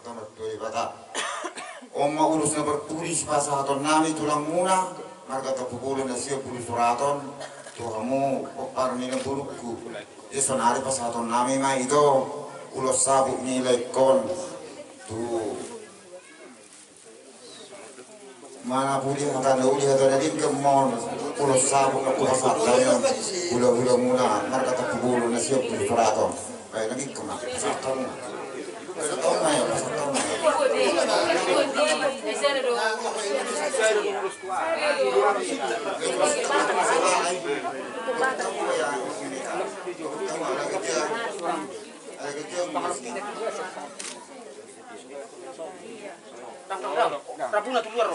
pertama tuh bata. Oma urusnya bertulis pasal atau nami tulang muna, marga terpukul dan siap tulis suraton. Tuh kamu kopar minum burukku. Dia sonari pasal atau nami mah itu ulos sabuk nilai kon. Tuh mana boleh kata nauli atau nanti kemon ulos sabuk aku pasal dalam ulah muna, marga terpukul dan siap tulis suraton. Kayak lagi kemana pasal tahun. Pasal tahun ya pasal tahun. Rapuna keluar.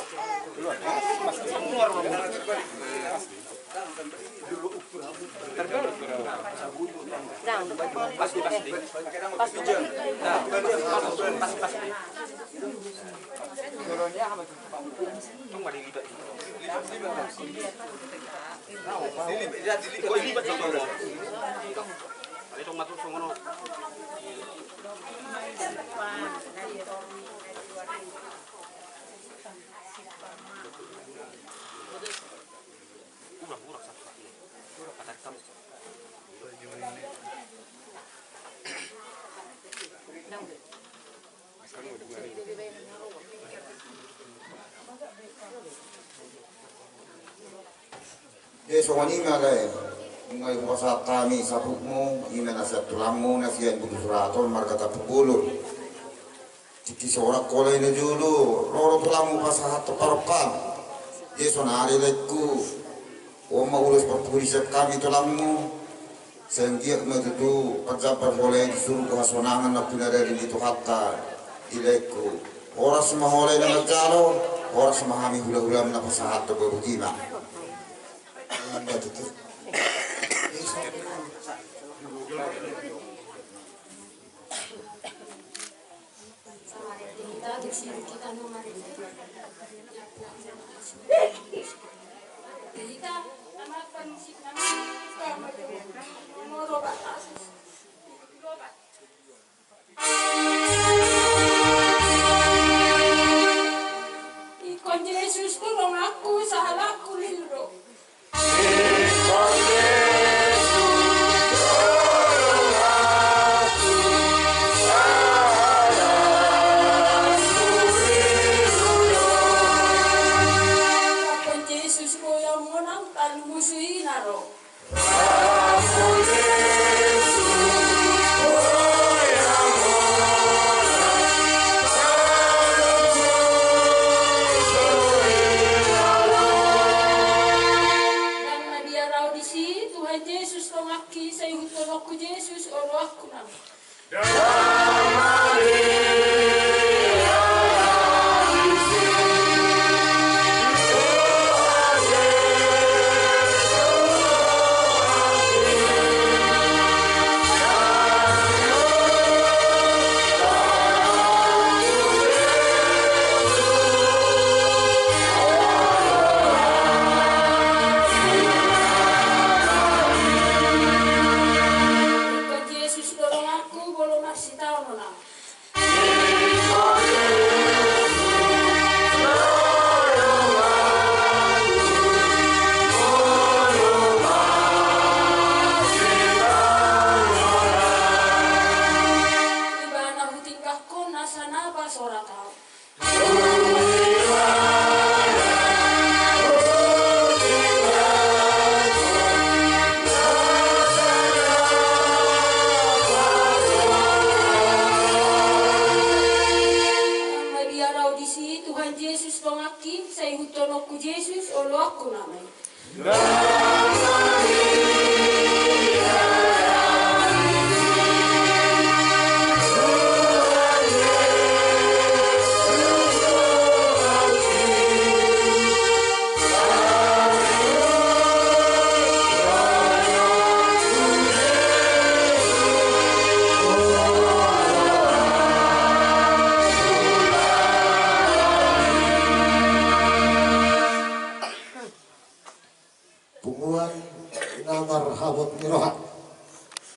Soalnya nggak ngai puasa kami sabukmu, ini nasihat tulangmu, nasihat buku suraton, marga tapukulu. Ciki seorang kola ini dulu, loro tulangmu pasah hatu parokan. Dia sonari lekku, oma ulus perpulisat kami tulangmu. Sehingga menuju pejabat boleh disuruh ke hasonangan na pinadari itu hatta ilekku. Orang semua oleh na jalo, orang semua kami hula-hula na pasah hatu berukima. Ikon Yesus tolong aku, salahku lindro. Tuhan Yesus pengaki, saya hutonoku Yesus, olo aku namanya.